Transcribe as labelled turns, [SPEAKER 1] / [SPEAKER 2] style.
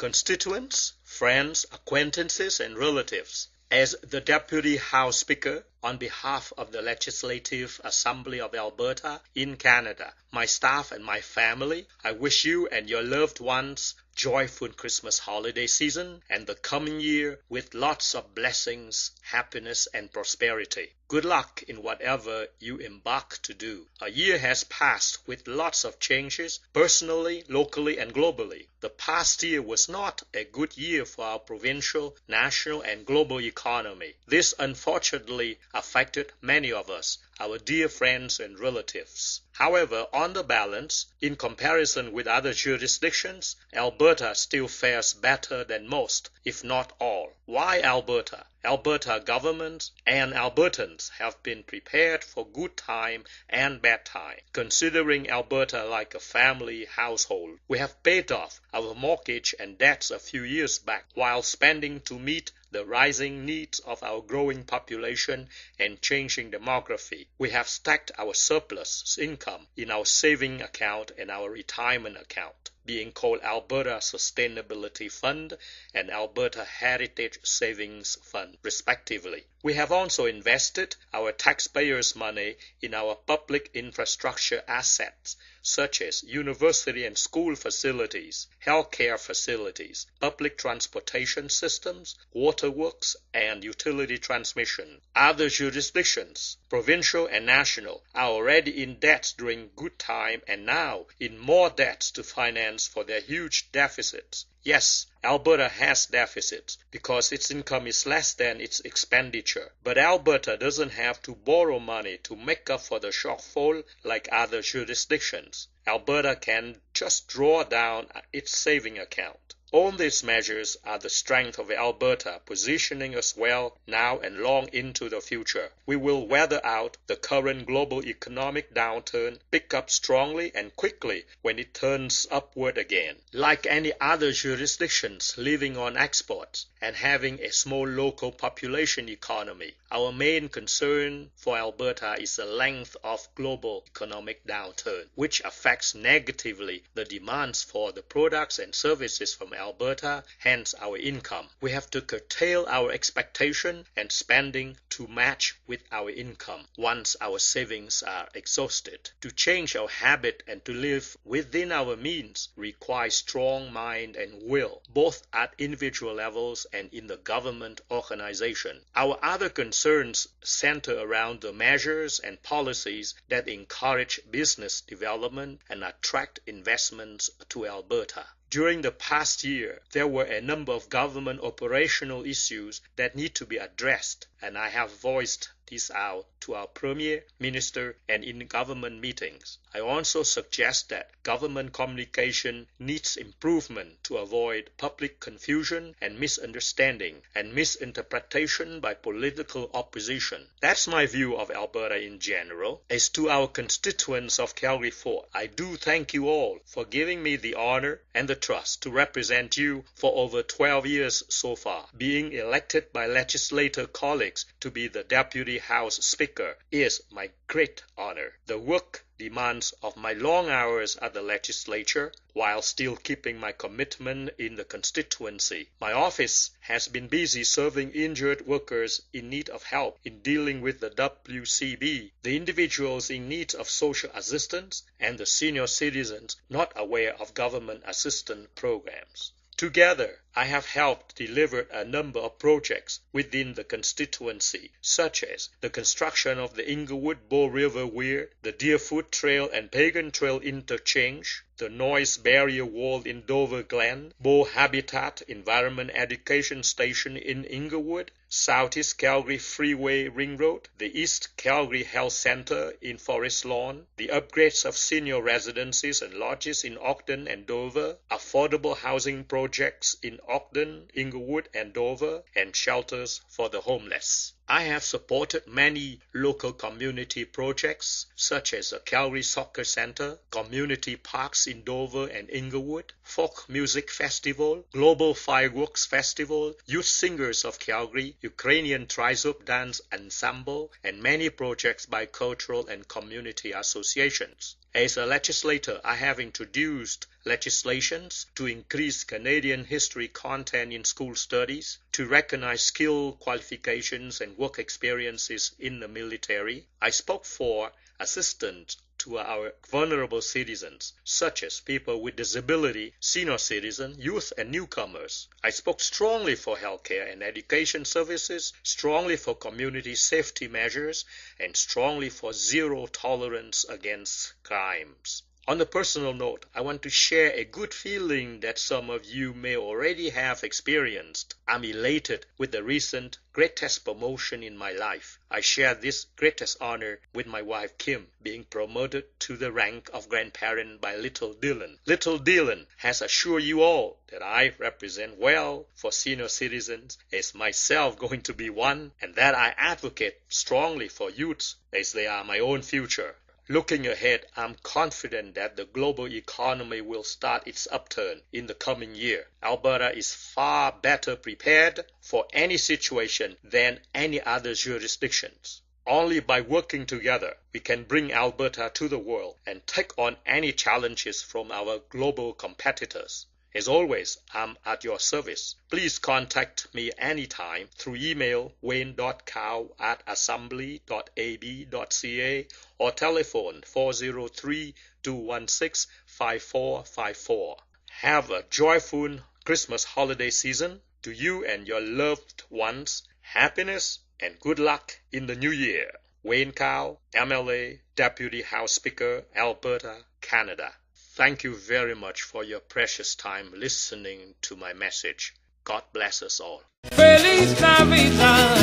[SPEAKER 1] constituents, friends, acquaintances, and relatives. As the Deputy House Speaker, on behalf of the Legislative Assembly of Alberta in Canada, my staff and my family, I wish you and your loved ones joyful Christmas holiday season and the coming year with lots of blessings, happiness, and prosperity. Good luck in whatever you embark to do. A year has passed with lots of changes, personally, locally, and globally. The past year was not a good year for our provincial, national, and global economy. This unfortunately affected many of us, our dear friends and relatives. However, on the balance, in comparison with other jurisdictions, Alberta still fares better than most, if not all. Why Alberta? Alberta government and Albertans have been prepared for good time and bad time. Considering Alberta like a family household, we have paid off our mortgage and debts a few years back while spending to meet the rising needs of our growing population and changing demography. We have stacked our surplus income in our saving account and our retirement account, being called Alberta Sustainability Fund and Alberta Heritage Savings Fund, respectively. We have also invested our taxpayers' money in our public infrastructure assets, such as university and school facilities, healthcare facilities, public transportation systems, waterworks, and utility transmission. Other jurisdictions, provincial and national, are already in debt during good time and now in more debts to finance for their huge deficits. Yes, Alberta has deficits because its income is less than its expenditure. But Alberta doesn't have to borrow money to make up for the shortfall like other jurisdictions. Alberta can just draw down its saving account. All these measures are the strength of Alberta, positioning us well now and long into the future. We will weather out the current global economic downturn, pick up strongly and quickly when it turns upward again. Like any other jurisdictions living on exports and having a small local population economy, our main concern for Alberta is the length of global economic downturn, which affects negatively the demands for the products and services from Alberta, hence our income. We have to curtail our expectation and spending to match with our income once our savings are exhausted. To change our habit and to live within our means requires strong mind and will, both at individual levels and in the government organization. Our other concerns center around the measures and policies that encourage business development and attract investments to Alberta. During the past year, there were a number of government operational issues that need to be addressed, and I have voiced this out to our Premier, Minister, and in government meetings. I also suggest that government communication needs improvement to avoid public confusion and misunderstanding and misinterpretation by political opposition. That's my view of Alberta in general. As to our constituents of Calgary Fort, I do thank you all for giving me the honor and the trust to represent you for over 12 years so far. Being elected by legislator colleagues to be the Deputy House Speaker is my great honor. The work demands of my long hours at the legislature while still keeping my commitment in the constituency. My office has been busy serving injured workers in need of help in dealing with the WCB, the individuals in need of social assistance, and the senior citizens not aware of government assistance programs. Together, I have helped deliver a number of projects within the constituency, such as the construction of the Inglewood-Bow River Weir, the Deerfoot Trail and Pagan Trail interchange, the noise barrier wall in Dover Glen, Bow Habitat Environment Education Station in Inglewood, Southeast Calgary Freeway Ring Road, the East Calgary Health Center in Forest Lawn, the upgrades of senior residences and lodges in Ogden and Dover, affordable housing projects in Ogden, Inglewood, and Dover, and shelters for the homeless. I have supported many local community projects such as the Calgary Soccer Center, community parks in Dover and Inglewood, Folk Music Festival, Global Fireworks Festival, Youth Singers of Calgary, Ukrainian Trizop Dance Ensemble, and many projects by cultural and community associations. As a legislator, I have introduced legislations to increase Canadian history content in school studies, to recognize skill qualifications and work experiences in the military. I spoke for assistance to our vulnerable citizens, such as people with disability, senior citizens, youth, and newcomers. I spoke strongly for healthcare and education services, strongly for community safety measures, and strongly for zero tolerance against crimes. On a personal note, I want to share a good feeling that some of you may already have experienced. I'm elated with the recent greatest promotion in my life. I share this greatest honor with my wife Kim, being promoted to the rank of grandparent by little Dylan. Little Dylan has assured you all that I represent well for senior citizens, as myself going to be one, and that I advocate strongly for youths as they are my own future. Looking ahead, I'm confident that the global economy will start its upturn in the coming year. Alberta is far better prepared for any situation than any other jurisdictions. Only by working together, we can bring Alberta to the world and take on any challenges from our global competitors. As always, I'm at your service. Please contact me anytime through email wayne.cow@assembly.ab.ca or telephone 403-216-5454. Have a joyful Christmas holiday season. To you and your loved ones, happiness and good luck in the new year. Wayne Cow, MLA, Deputy House Speaker, Alberta, Canada. Thank you very much for your precious time listening to my message. God bless us all. Feliz Navidad.